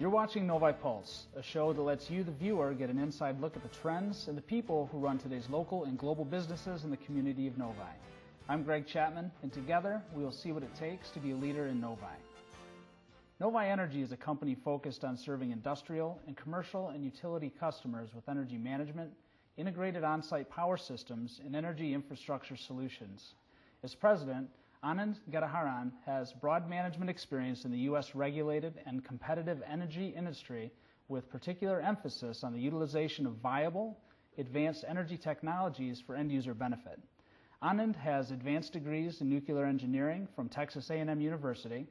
You're watching Novi Pulse, a show that lets you, the viewer, get an inside look at the trends and the people who run today's local and global businesses in the community of Novi. I'm Greg Chapman, and together we will see what it takes to be a leader in Novi. Novi Energy is a company focused on serving industrial and commercial and utility customers with energy management, integrated on-site power systems, and energy infrastructure solutions. As president, Anand Gangadharan has broad management experience in the U.S. regulated and competitive energy industry with particular emphasis on the utilization of viable, advanced energy technologies for end-user benefit. Anand has advanced degrees in nuclear engineering from Texas A&M University,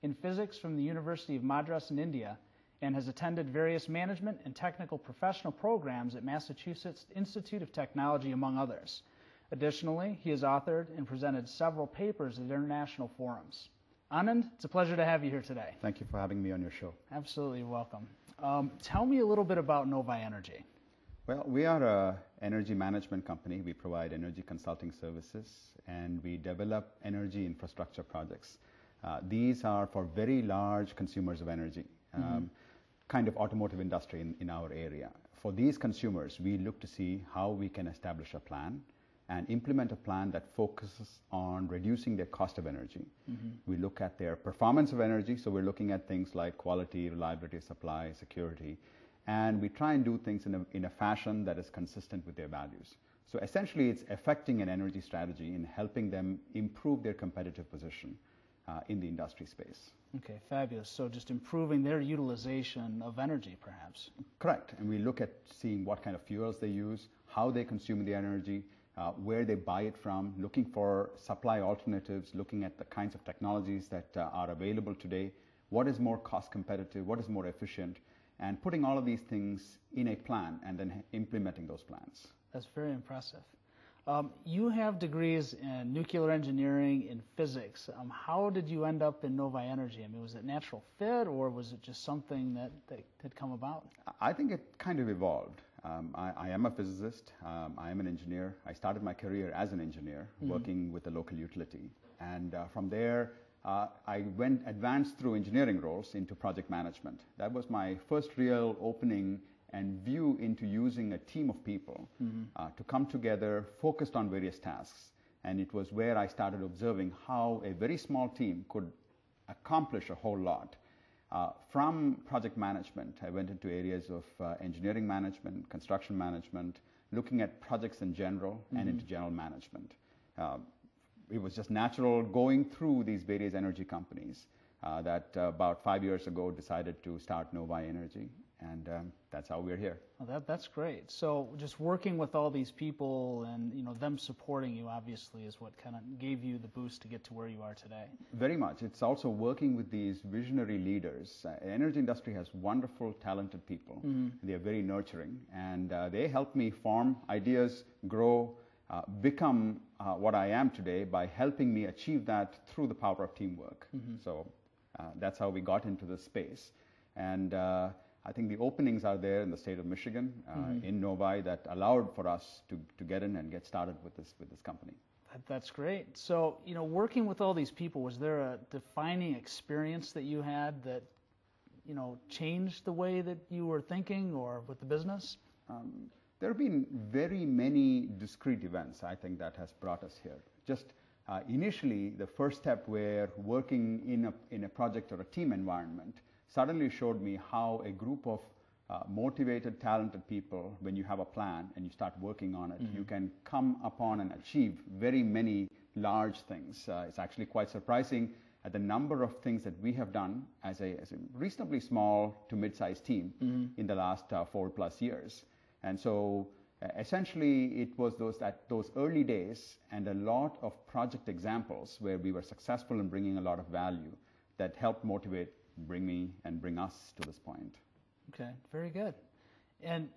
in physics from the University of Madras in India, and has attended various management and technical professional programs at Massachusetts Institute of Technology, among others. Additionally, he has authored and presented several papers at international forums. Anand, it's a pleasure to have you here today. Thank you for having me on your show. Absolutely welcome. Tell me a little bit about Novi Energy. Well, we are an energy management company. We provide energy consulting services and we develop energy infrastructure projects. These are for very large consumers of energy, kind of automotive industry in our area. For these consumers, we look to see how we can establish a plan and implement a plan that focuses on reducing their cost of energy. We look at their performance of energy, so we're looking at things like quality, reliability of supply, security, and we try and do things in a fashion that is consistent with their values. So essentially, it's affecting an energy strategy in helping them improve their competitive position in the industry space. Okay, fabulous. So just improving their utilization of energy, perhaps. Correct. And we look at seeing what kind of fuels they use, how they consume the energy, where they buy it from, looking for supply alternatives, looking at the kinds of technologies that are available today, what is more cost competitive, what is more efficient, and putting all of these things in a plan and then implementing those plans. That's very impressive. You have degrees in nuclear engineering and physics. How did you end up in Novi Energy? I mean, was it natural fit or was it just something that had come about? I think it kind of evolved. I am a physicist. I am an engineer. I started my career as an engineer working with a local utility. And from there, I advanced through engineering roles into project management. That was my first real opening and view into using a team of people to come together, focused on various tasks. And it was where I started observing how a very small team could accomplish a whole lot. From project management, I went into areas of engineering management, construction management, looking at projects in general, and into general management. It was just natural going through these various energy companies that about 5 years ago decided to start Novi Energy. And that's how we're here. Well, that's great. So just working with all these people and them supporting you obviously is what kind of gave you the boost to get to where you are today. Very much. It's also working with these visionary leaders. Energy industry has wonderful, talented people. They are very nurturing, and they help me form ideas, grow, become what I am today by helping me achieve that through the power of teamwork. So that's how we got into this space. And I think the openings are there in the state of Michigan, in Novi, that allowed for us to get in and get started with this company. That's great. So, working with all these people, was there a defining experience that you had that, changed the way that you were thinking or with the business? There have been very many discrete events, I think, that has brought us here. Just initially, the first step where working in a project or a team environment suddenly showed me how a group of motivated, talented people, when you have a plan and you start working on it, you can come upon and achieve very many large things. It's actually quite surprising at the number of things that we have done as a reasonably small to mid-sized team in the last 4+ years. And so essentially it was those early days and a lot of project examples where we were successful in bringing a lot of value that helped motivate, bring us to this point. Okay, very good. And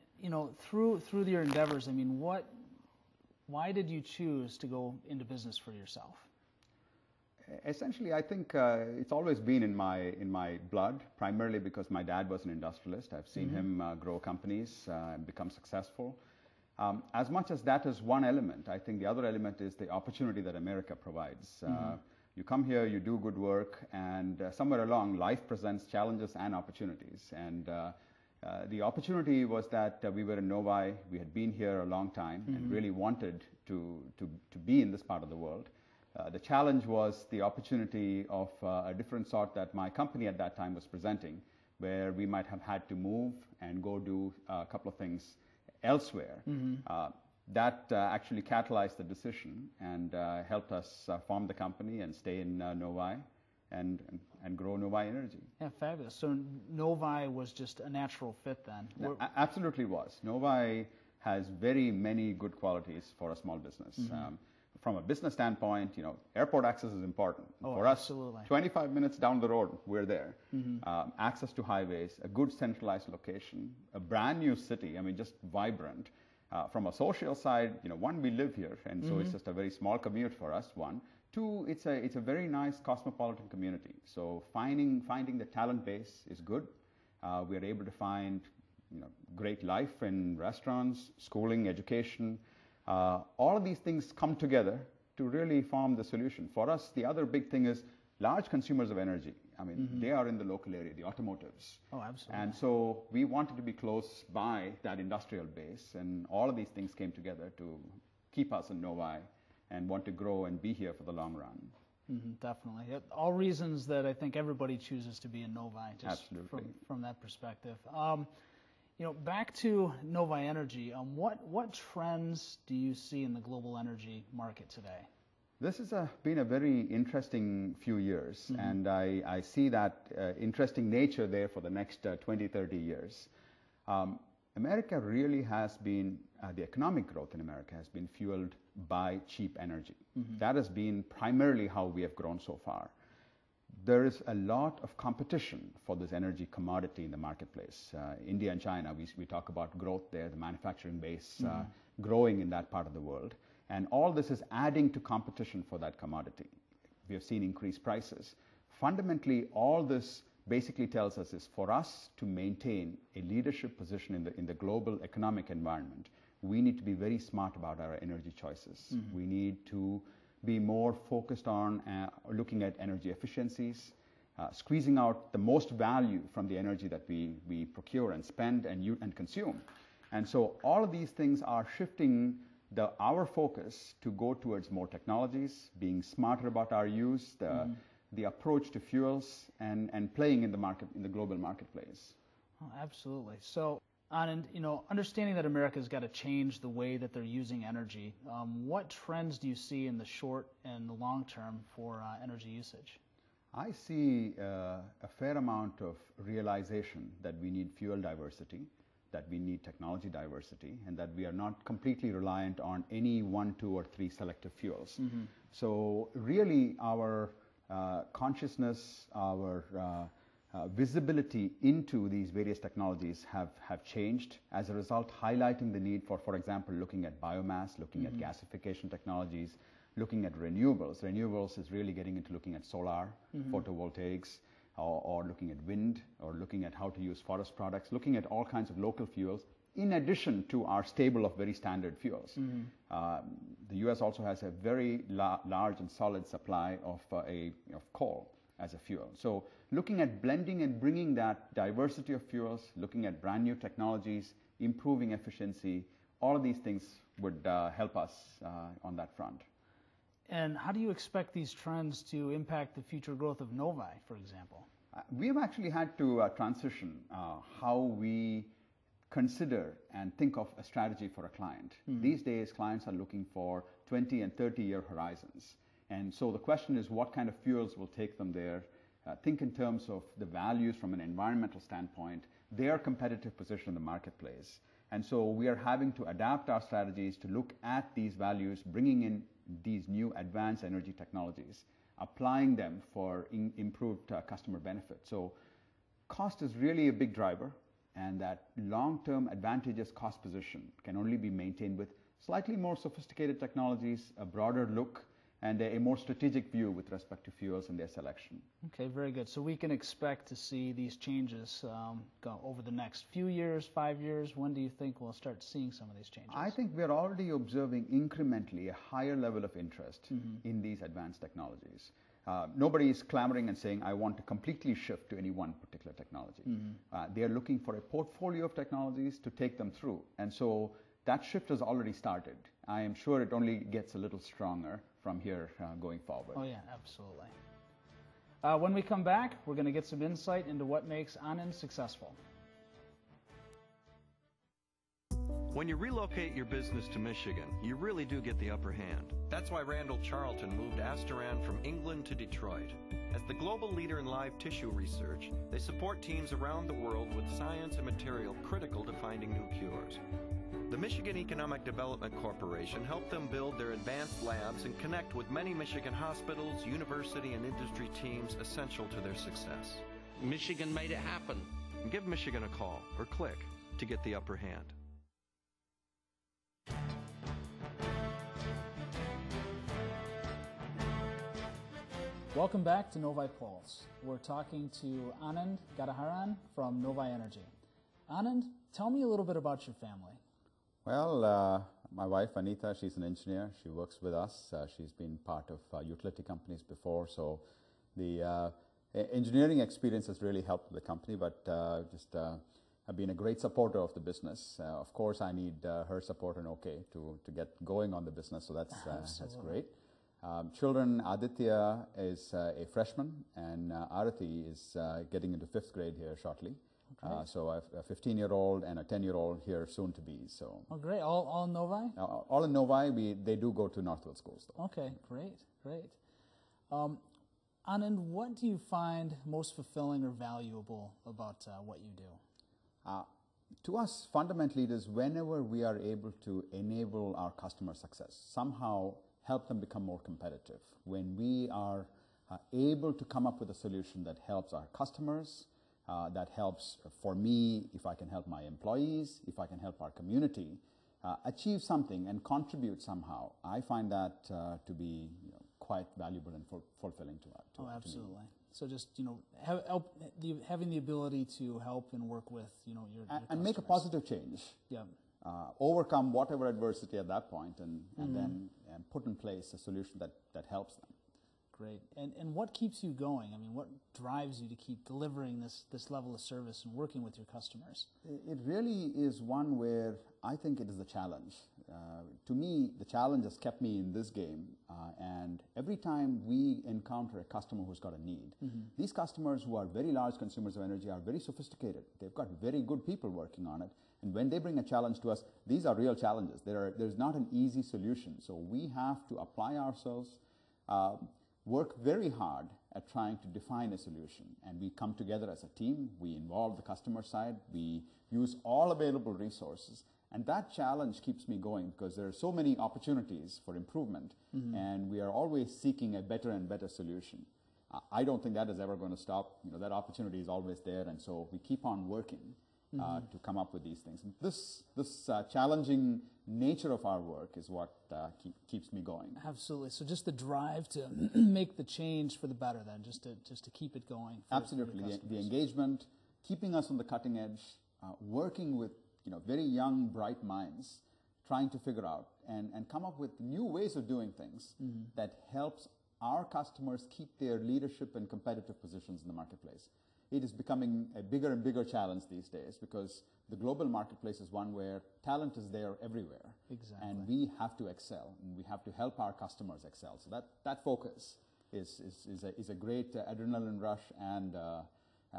through your endeavors, I mean, why did you choose to go into business for yourself? Essentially, I think it's always been in my blood, primarily because my dad was an industrialist. I've seen him grow companies and become successful. As much as that is one element, I think the other element is the opportunity that America provides. You come here, you do good work, and somewhere along, life presents challenges and opportunities. And the opportunity was that we were in Novi. We had been here a long time and really wanted to be in this part of the world. The challenge was the opportunity of a different sort that my company at that time was presenting, where we might have had to move and go do a couple of things elsewhere. That actually catalyzed the decision and helped us form the company and stay in Novi and grow Novi Energy. Yeah, fabulous. So Novi was just a natural fit then? Absolutely was. Novi has very many good qualities for a small business. From a business standpoint, airport access is important. For us, absolutely. 25 minutes down the road, we're there. Access to highways, a good centralized location, a brand new city, just vibrant. From a social side, one, we live here, and so it's just a very small commute for us, one. Two, it's a very nice cosmopolitan community. So finding the talent base is good. We are able to find great life in restaurants, schooling, education. All of these things come together to really form the solution. For us, the other big thing is large consumers of energy. They are in the local area, the automotives. Oh, absolutely. And so we wanted to be close by that industrial base, and all of these things came together to keep us in Novi and want to grow and be here for the long run. Definitely. All reasons that I think everybody chooses to be in Novi, just Absolutely. From that perspective. Back to Novi Energy, what trends do you see in the global energy market today? This has been a very interesting few years, and I see that interesting nature there for the next 20, 30 years. America really has been, the economic growth in America has been fueled by cheap energy. That has been primarily how we have grown so far. There is a lot of competition for this energy commodity in the marketplace. India and China, we talk about growth there, the manufacturing base growing in that part of the world. And all this is adding to competition for that commodity. We have seen increased prices. Fundamentally, all this basically tells us is for us to maintain a leadership position in the global economic environment, we need to be very smart about our energy choices. We need to be more focused on looking at energy efficiencies, squeezing out the most value from the energy that we procure and spend and consume. And so all of these things are shifting our focus to go towards more technologies, being smarter about our use, the approach to fuels, and playing in the global marketplace. Oh, absolutely. So, Anand, understanding that America's got to change the way that they're using energy, what trends do you see in the short and the long term for energy usage? I see a fair amount of realization that we need fuel diversity, that we need technology diversity, and that we are not completely reliant on any 1, 2, or 3 selective fuels. So really our consciousness, our visibility into these various technologies have changed as a result, highlighting the need for example, looking at biomass, looking at gasification technologies, looking at renewables. Renewables is really getting into looking at solar, photovoltaics, or looking at wind, or looking at how to use forest products, looking at all kinds of local fuels, in addition to our stable of very standard fuels. The U.S. also has a very large and solid supply of coal as a fuel. So looking at blending and bringing that diversity of fuels, looking at brand new technologies, improving efficiency, all of these things would help us on that front. And how do you expect these trends to impact the future growth of Novi, for example? We have actually had to transition how we consider and think of a strategy for a client. These days, clients are looking for 20 and 30-year horizons. And so the question is, what kind of fuels will take them there? Think in terms of the values from an environmental standpoint, their competitive position in the marketplace. And so we are having to adapt our strategies to look at these values, bringing in these new advanced energy technologies, applying them for improved customer benefit. So cost is really a big driver, and that long-term advantageous cost position can only be maintained with slightly more sophisticated technologies, a broader look, and a more strategic view with respect to fuels and their selection. Okay, very good. So we can expect to see these changes go over the next few years, 5 years. When do you think we'll start seeing some of these changes? I think we're already observing incrementally a higher level of interest in these advanced technologies. Nobody is clamoring and saying, I want to completely shift to any one particular technology. They are looking for a portfolio of technologies to take them through. And so that shift has already started. I am sure it only gets a little stronger from here going forward. Oh, yeah, absolutely. When we come back, we're going to get some insight into what makes Anand successful. When you relocate your business to Michigan, you really do get the upper hand. That's why Randall Charlton moved Asteran from England to Detroit. As the global leader in live tissue research, they support teams around the world with science and material critical to finding new cures. The Michigan Economic Development Corporation helped them build their advanced labs and connect with many Michigan hospitals, university, and industry teams essential to their success. Michigan made it happen. Give Michigan a call or click to get the upper hand. Welcome back to Novi Pulse. We're talking to Anand Gangadharan from Novi Energy. Anand, tell me a little bit about your family. Well, my wife, Anita, she's an engineer. She works with us. She's been part of utility companies before, so the engineering experience has really helped the company, but I've been a great supporter of the business. Of course, I need her support and okay to get going on the business, so that's great. Children, Aditya is a freshman, and Arati is getting into 5th grade here shortly. Okay. So I have a 15-year-old and a 10-year-old here soon to be. So. Oh, great! All Novi? All in Novi. They do go to Northfield schools, though. Okay, great. Anand, what do you find most fulfilling or valuable about what you do? To us, fundamentally, it is whenever we are able to enable our customer success, somehow help them become more competitive. When we are able to come up with a solution that helps our customers, that helps for me, if I can help my employees, if I can help our community achieve something and contribute somehow, I find that to be quite valuable and fulfilling to absolutely. To me. So just having the ability to help and work with your and make a positive change. Yeah. Overcome whatever adversity at that point, and then put in place a solution that helps them. Great. And what keeps you going? I mean, what drives you to keep delivering this level of service and working with your customers? It really is one where I think it is a challenge. To me, the challenge has kept me in this game. And every time we encounter a customer who's got a need, these customers who are very large consumers of energy are very sophisticated. They've got very good people working on it. And when they bring a challenge to us, these are real challenges. There's not an easy solution. So we have to apply ourselves, work very hard at trying to define a solution. And we come together as a team. We involve the customer side. We use all available resources. And that challenge keeps me going because there are so many opportunities for improvement. And we are always seeking a better and better solution. I don't think that is ever going to stop. That opportunity is always there. And so we keep on working to come up with these things. And this challenging nature of our work is what keeps me going. Absolutely. So just the drive to make the change for the better, then, just to keep it going. Absolutely. The engagement, keeping us on the cutting edge, working with very young, bright minds, trying to figure out and come up with new ways of doing things that helps our customers keep their leadership and competitive positions in the marketplace. It is becoming a bigger and bigger challenge these days because the global marketplace is one where talent is there everywhere. Exactly. And we have to excel, and we have to help our customers excel. So that focus is a great adrenaline rush and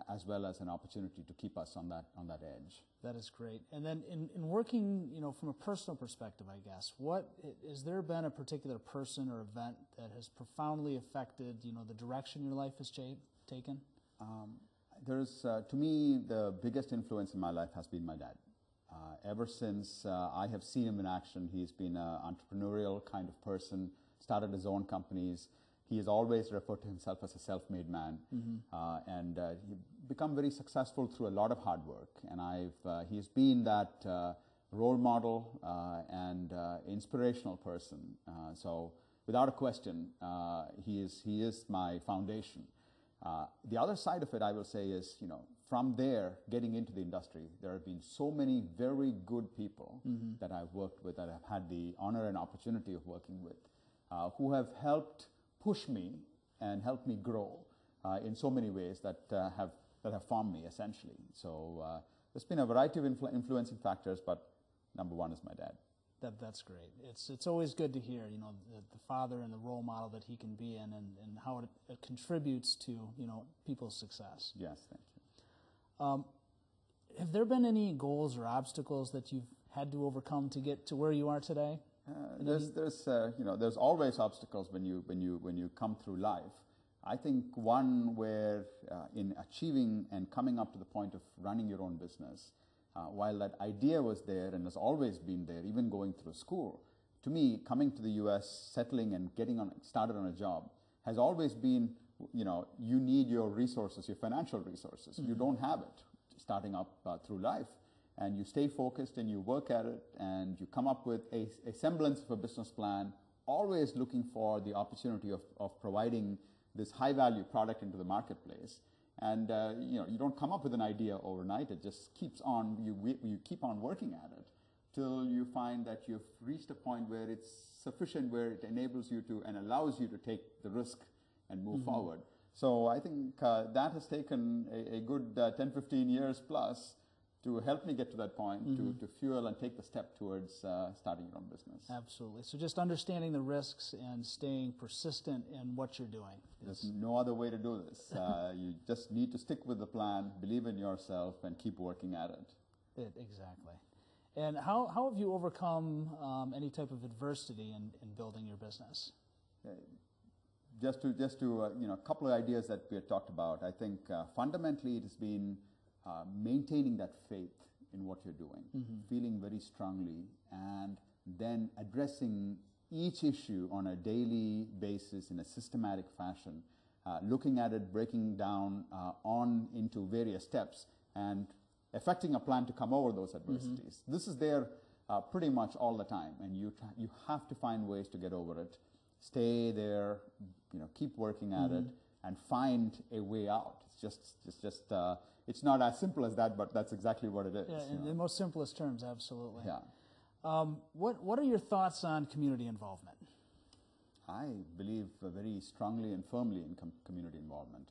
as well as an opportunity to keep us on that edge. That is great. And then in working, from a personal perspective, I guess, has there been a particular person or event that has profoundly affected, the direction your life has taken? To me, the biggest influence in my life has been my dad. Ever since I have seen him in action, he's been an entrepreneurial kind of person, started his own companies. He has always referred to himself as a self-made man, and he's become very successful through a lot of hard work. And he's been that role model and inspirational person. So without a question, he is my foundation. The other side of it, I will say, is from there getting into the industry, there have been so many very good people that I've worked with, that I've had the honor and opportunity of working with, who have helped push me and helped me grow in so many ways that have formed me essentially. So there's been a variety of influencing factors, but number one is my dad. That's great. It's always good to hear, the father and the role model that he can be in, and how it contributes to, people's success. Yes, thank you. Have there been any goals or obstacles that you've had to overcome to get to where you are today? There's always obstacles when you come through life. I think one where in achieving and coming up to the point of running your own business, while that idea was there and has always been there, even going through school, to me, coming to the U.S., settling and getting started on a job has always been, you need your resources, your financial resources. Mm-hmm. You don't have it starting up through life. And you stay focused and you work at it and you come up with a semblance of a business plan, always looking for the opportunity of providing this high-value product into the marketplace. And you don't come up with an idea overnight. It just keeps on. You keep on working at it till you find that you've reached a point where it's sufficient, where it enables you to and allows you to take the risk and move mm-hmm. forward. So I think that has taken a good 10, 15 years plus to help me get to that point, mm-hmm. to fuel and take the step towards starting your own business. Absolutely. So just understanding the risks and staying persistent in what you're doing. There's no other way to do this. You just need to stick with the plan, believe in yourself, and keep working at it. Exactly. And how have you overcome any type of adversity in building your business? Just to a couple of ideas that we had talked about. I think fundamentally it has been maintaining that faith in what you're doing, mm-hmm. feeling very strongly, and then addressing each issue on a daily basis in a systematic fashion, looking at it, breaking down on into various steps, and effecting a plan to come over those adversities. Mm-hmm. This is there pretty much all the time, and you have to find ways to get over it. Stay there, keep working at mm-hmm. it, and find a way out. It's just it's not as simple as that, but that's exactly what it is. Yeah, in the most simplest terms, absolutely. Yeah. What are your thoughts on community involvement? I believe very strongly and firmly in community involvement.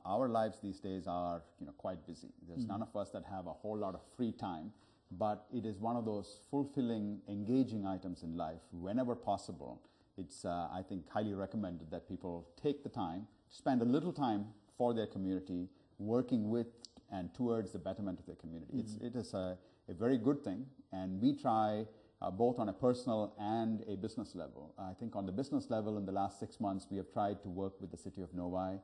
Our lives these days are quite busy. There's mm-hmm. none of us that have a whole lot of free time, but it is one of those fulfilling, engaging items in life. Whenever possible, it's I think highly recommended that people take the time to spend a little time for their community, working with and towards the betterment of their community. Mm-hmm. It is a very good thing, and we try both on a personal and a business level. I think on the business level in the last 6 months, we have tried to work with the city of Novi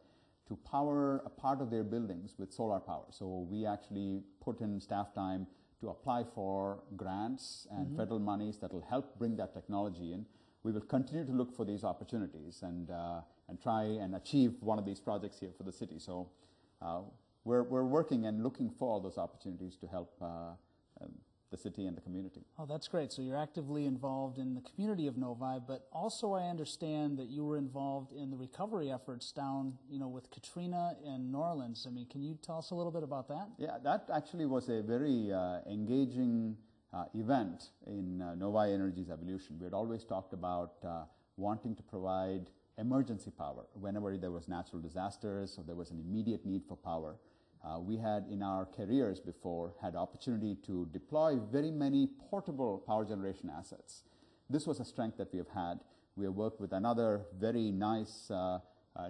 to power a part of their buildings with solar power. So we actually put in staff time to apply for grants and mm-hmm. federal monies that will help bring that technology in. We will continue to look for these opportunities and try and achieve one of these projects here for the city. So we're working and looking for all those opportunities to help the city and the community. Oh, that's great. So you're actively involved in the community of Novi, but also I understand that you were involved in the recovery efforts down, with Katrina in New Orleans. I mean, can you tell us a little bit about that? Yeah, that actually was a very engaging event in Novi Energy's evolution. We had always talked about wanting to provide emergency power whenever there was natural disasters or there was an immediate need for power. We had in our careers before had opportunity to deploy very many portable power generation assets. This was a strength that we have had. We have worked with another very nice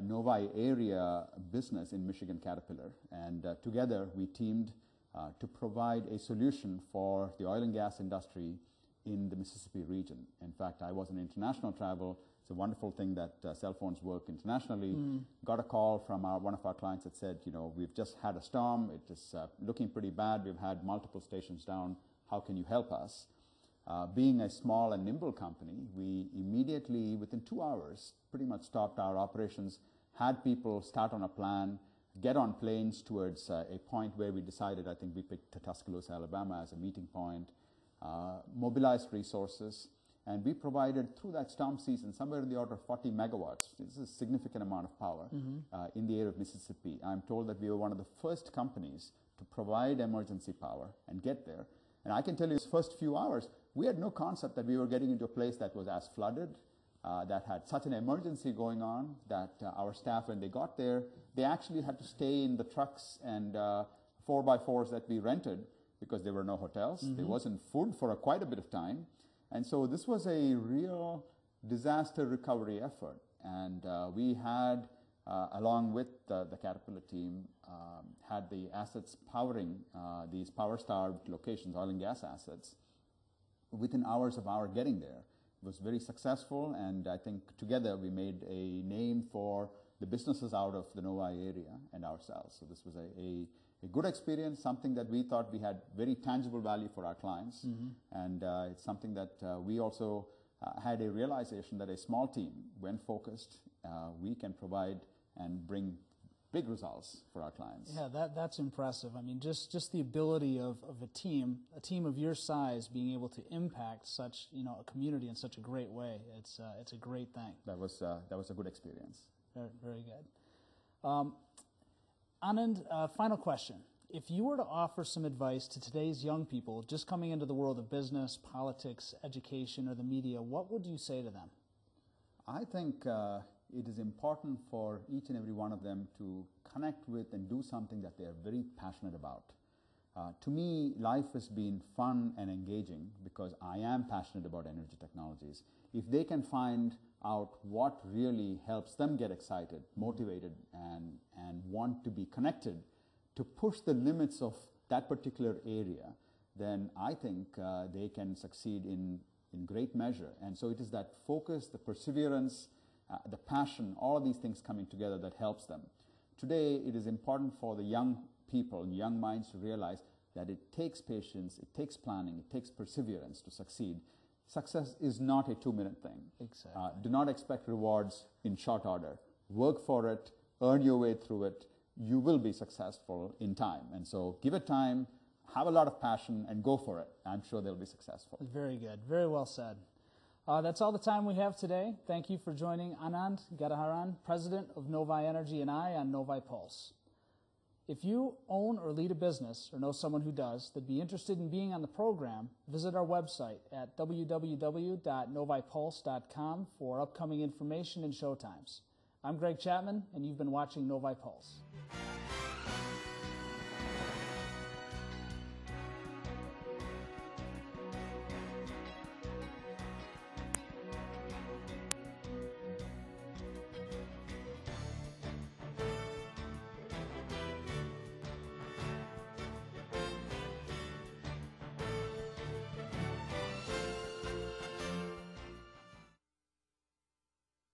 Novi area business in Michigan, Caterpillar, and together we teamed to provide a solution for the oil and gas industry in the Mississippi region. In fact, I was in international travel. It's a wonderful thing that cell phones work internationally. Got a call from one of our clients that said, we've just had a storm. It is looking pretty bad. We've had multiple stations down. How can you help us? Being a small and nimble company, we immediately, within 2 hours, pretty much stopped our operations, had people start on a plan, get on planes towards a point where we decided, I think we picked Tuscaloosa, Alabama as a meeting point, mobilized resources, and we provided through that storm season somewhere in the order of 40 megawatts. This is a significant amount of power in the area of Mississippi. I'm told that we were one of the first companies to provide emergency power and get there. And I can tell you, these first few hours, we had no concept that we were getting into a place that was as flooded, that had such an emergency going on that our staff, when they got there, they actually had to stay in the trucks and 4x4s that we rented because there were no hotels. There wasn't food for quite a bit of time. And so this was a real disaster recovery effort. And we had, along with the Caterpillar team, had the assets powering these power-starved locations, oil and gas assets, within hours of our getting there. It was very successful, and I think together we made a name for the businesses out of the Novi area and ourselves. So this was a good experience, something that we thought we had very tangible value for our clients. And it's something that we also had a realization that a small team, when focused, we can provide and bring big results for our clients. Yeah, that's impressive. I mean, just the ability of a team of your size being able to impact such, a community in such a great way. It's a great thing. That was a good experience. Very, very good. Anand, final question. If you were to offer some advice to today's young people just coming into the world of business, politics, education, or the media, what would you say to them? I think it is important for each and every one of them to connect with and do something that they are very passionate about. To me, life has been fun and engaging because I am passionate about energy technologies. If they can find out what really helps them get excited, motivated, and want to be connected to push the limits of that particular area, then I think they can succeed in great measure. And so it is that focus, the perseverance, the passion, all of these things coming together that helps them. Today, it is important for the young people, young minds to realize that it takes patience, it takes planning, it takes perseverance to succeed. Success is not a 2-minute thing. Exactly. Do not expect rewards in short order. Work for it, earn your way through it. You will be successful in time. And so give it time, have a lot of passion, and go for it. I'm sure they'll be successful. Very good. Very well said. That's all the time we have today. Thank you for joining Anand Gangadharan, President of Novi Energy, and I on Novi Pulse. If you own or lead a business or know someone who does that'd be interested in being on the program, visit our website at www.novipulse.com for upcoming information and showtimes. I'm Greg Chapman, and you've been watching Novi Pulse.